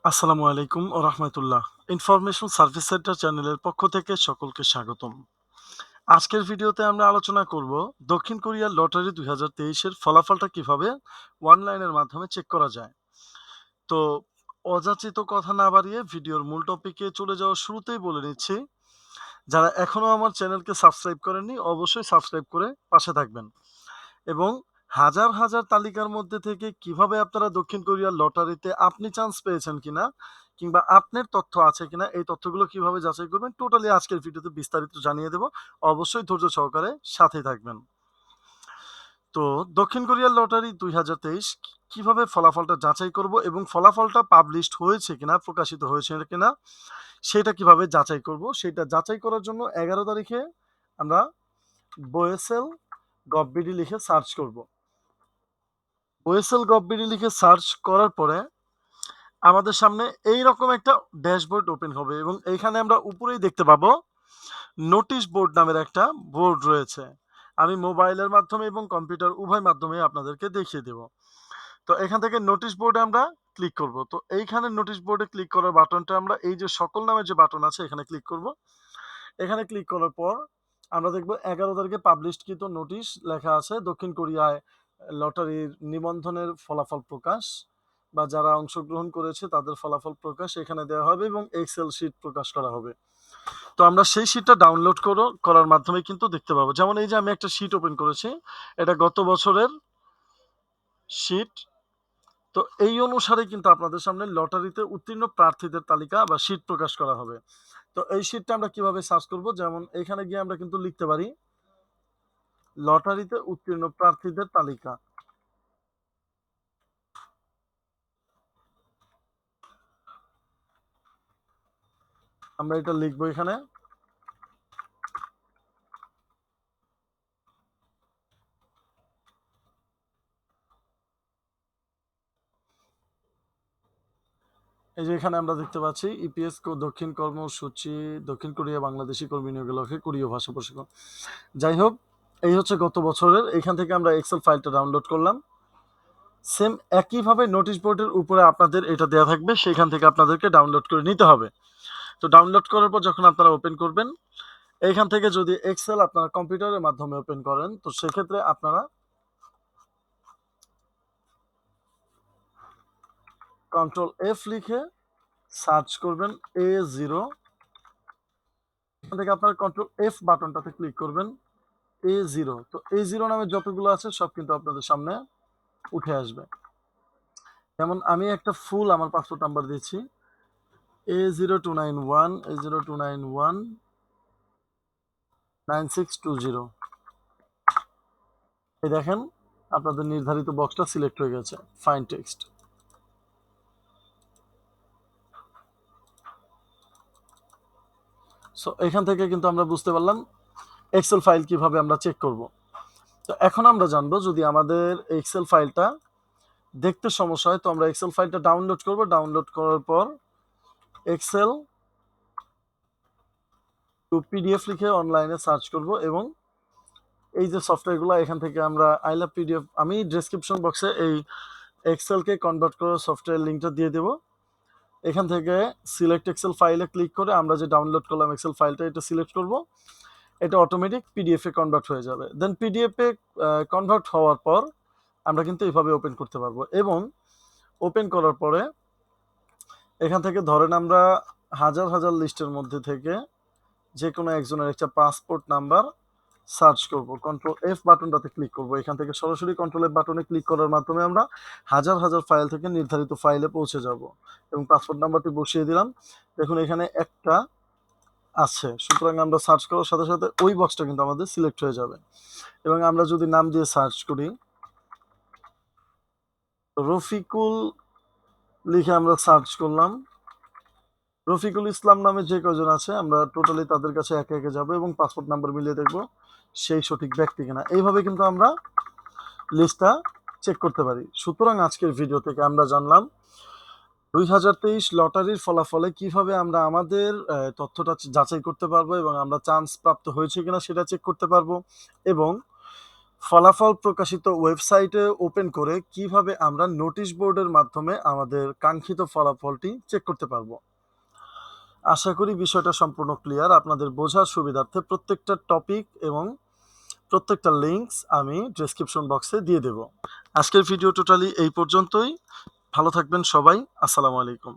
আসসালামু আলাইকুম ও রহমতুল্লাহ। Information service centre চ্যানেলের পক্ষ থেকে সকলকে স্বাগতম। আজকের ভিডিওতে আমরা আলোচনা করব দক্ষিণ কোরিয়ার লটারি 2023-এর ফলাফলটা কিভাবে অনলাইনের মাধ্যমে চেক করা যায়। তো অযাচিত কথা না বাড়িয়ে ভিডিওর মূল টপিকে চলে যাওয়ার শুরুতেই বলে নিচ্ছি, যারা এখনো আমার চ্যানেলকে সাবস্ক্রাইব করেননি অবশ্যই সাবস্ক্রাইব করে পাশে থাকবেন এবং হাজার হাজার তালিকার মধ্যে থেকে কিভাবে আপনারা দক্ষিণ কোরিয়ার লটারিতে আপনি চান্স পেয়েছেন কিনা কিংবা আপনার তথ্য আছে কিনা এই তথ্যগুলো কিভাবে যাচাই করবেন টোটালি আজকের ভিডিওতে বিস্তারিত জানিয়ে দেব। অবশ্যই ধৈর্য সহকারে সাথে থাকবেন। তো দক্ষিণ কোরিয়ার লটারি 2023 কিভাবে ফলাফলটা যাচাই করব এবং ফলাফলটা পাবলিশড হয়েছে কিনা প্রকাশিত হয়েছে কিনা সেটা কিভাবে যাচাই করব, সেটা যাচাই করার জন্য 11 তারিখে আমরা বোয়েসেল গভবিডি লিখে সার্চ করব। ওয়েসেল গভবিডি লিখে সার্চ করার পরে আমাদের সামনে এইরকম একটা ড্যাশবোর্ড ওপেন হবে এবং এইখানে আমরা উপরেই দেখতে পাবো নোটিশ বোর্ড নামের একটা বোর্ড রয়েছে। আমি মোবাইলের মাধ্যমে এবং কম্পিউটার উভয় মাধ্যমে আপনাদেরকে দেখিয়ে দেব। তো এখান থেকে নোটিশ বোর্ডে আমরা ক্লিক করব। তো এইখানে নোটিশ বোর্ডে ক্লিক করার বাটনটা আমরা এই যে সকল নামের যে বাটন আছে এখানে ক্লিক করব। এখানে ক্লিক করার পর আমরা দেখব 11 তারিখে পাবলিশকৃত নোটিশ লেখা আছে দক্ষিণ কোরিয়ায় লটারির নিবন্ধনের ফলাফল প্রকাশ বা যারা অংশগ্রহণ করেছে তাদের ফলাফল প্রকাশ এখানে দেওয়া হবে এবং এক্সেল শিট প্রকাশ করা হবে। তো আমরা সেই শিটটা ডাউনলোড করার মাধ্যমে কিন্তু দেখতে পাবো। যেমন এই যে আমি একটা শিট ওপেন করেছি, এটা গত বছরের শিট। তো এই অনুসারে কিন্তু আপনাদের সামনে লটারিতে উত্তীর্ণ প্রার্থীদের তালিকা বা শিট প্রকাশ করা হবে। তো এই শিটটা আমরা কিভাবে সার্চ করব, যেমন এখানে গিয়ে আমরা কিন্তু লিখতে পারি লটারিতে উত্তীর্ণ প্রার্থীদের তালিকা। আমরা এটা লিখবো এখানে। এই যে এখানে আমরা দেখতে পাচ্ছি ইপিএস দক্ষিণ কর্মসূচি দক্ষিণ কোরিয়া বাংলাদেশি কর্মী নিয়োগের লক্ষ্যে কোরীয় ভাষা প্রশিক্ষণ। যাই হোক, এই হচ্ছে গত বছরের। এখান থেকে আমরা এক্সেল ফাইলটা ডাউনলোড করলাম। সেম একইভাবে নোটিশ বোর্ডের উপরে আপনাদের এটা দেওয়া থাকবে, সেখান থেকে আপনাদেরকে ডাউনলোড করে নিতে হবে। তো ডাউনলোড করার পর যখন আপনারা ওপেন করবেন, এইখান থেকে যদি এক্সেল আপনারা কম্পিউটারের মাধ্যমে ওপেন করেন তো সেক্ষেত্রে আপনারা কন্ট্রোল এফ লিখে সার্চ করবেন A0। এখান থেকে আপনারা কন্ট্রোল এফ বাটনটাতে ক্লিক করবেন A0। তো A0 নামে যতগুলো আছে সব কিন্তু আপনাদের সামনে উঠে আসবে। যেমন আমি একটা ফুল আমার পাসপোর্ট নাম্বার দিচ্ছি A0291 A0291 9620। এই দেখেন আপনাদের নির্ধারিত বক্সটা সিলেক্ট হয়ে গেছে, ফাইন টেক্সট। সো এখান থেকে কিন্তু আমরা বুঝতে পারলাম এক্সেল ফাইল কিভাবে আমরা চেক করব। তো এখন আমরা জানবো যদি আমাদের এক্সেল ফাইলটা দেখতে সমস্যা হয় তো আমরা এক্সেল ফাইলটা ডাউনলোড করব। ডাউনলোড করার পর এক্সেল টু পিডিএফ লিখে অনলাইনে সার্চ করব এবং এই যে সফটওয়্যারগুলো এখান থেকে আমরা আই লাভ পিডিএফ, আমি ডেসক্রিপশন বক্সে এই এক্সেলকে কনভার্ট করার সফটওয়্যার লিঙ্কটা দিয়ে দেব। এখান থেকে সিলেক্ট এক্সেল ফাইলে ক্লিক করে আমরা যে ডাউনলোড করলাম এক্সেল ফাইলটা এটা সিলেক্ট করব। এটা অটোমেটিক পিডিএফে কনভার্ট হয়ে যাবে। দেন পিডিএফে কনভার্ট হওয়ার পর আমরা কিন্তু এইভাবে ওপেন করতে পারবো এবং ওপেন করার পরে এখান থেকে ধরেন আমরা হাজার হাজার লিস্টের মধ্যে থেকে যে কোনো একজনের একটা পাসপোর্ট নাম্বার সার্চ করব। কন্ট্রোল এফ বাটনটাতে ক্লিক করব। এখান থেকে সরাসরি কন্ট্রোল এফ বাটনে ক্লিক করার মাধ্যমে আমরা হাজার হাজার ফাইল থেকে নির্ধারিত ফাইলে পৌঁছে যাব এবং পাসপোর্ট নাম্বারটি বসিয়ে দিলাম। দেখুন এখানে একটা আছে, সুতরাং আমরা সার্চ করার সাথে সাথে ওই বক্সটা কিন্তু আমাদের সিলেক্ট হয়ে যাবে এবং আমরা যদি নাম দিয়ে সার্চ করি রফিকুল লিখে আমরা সার্চ করলাম। রফিকুল ইসলাম নামে যে কজন আছে আমরা টোটালি তাদের কাছে একে একে যাব এবং পাসপোর্ট নাম্বার মিলিয়ে দেখব সেই সঠিক ব্যক্তি কিনা। এইভাবে কিন্তু আমরা লিস্টটা চেক করতে পারি। সুতরাং আজকের ভিডিও থেকে আমরা জানলাম 2023 লটারির ফলাফলে কিভাবে আমরা আমাদের তথ্যটা যাচাই করতে পারবো এবং আমরা চান্স প্রাপ্ত হয়েছে কিনা সেটা চেক করতে পারবো এবং ফলাফল প্রকাশিত ওয়েবসাইটে ওপেন করে কিভাবে আমরা নোটিশ বোর্ডের মাধ্যমে আমাদের কাঙ্ক্ষিত ফলাফলটি চেক করতে পারবো। আশা করি বিষয়টা সম্পূর্ণ ক্লিয়ার। আপনাদের বোঝার সুবিধার্থে প্রত্যেকটা টপিক এবং প্রত্যেকটা লিঙ্কস আমি ডেসক্রিপশন বক্সে দিয়ে দেব। আজকের ভিডিও টোটালি এই পর্যন্তই। ভালো থাকবেন সবাই। আসসালামু আলাইকুম।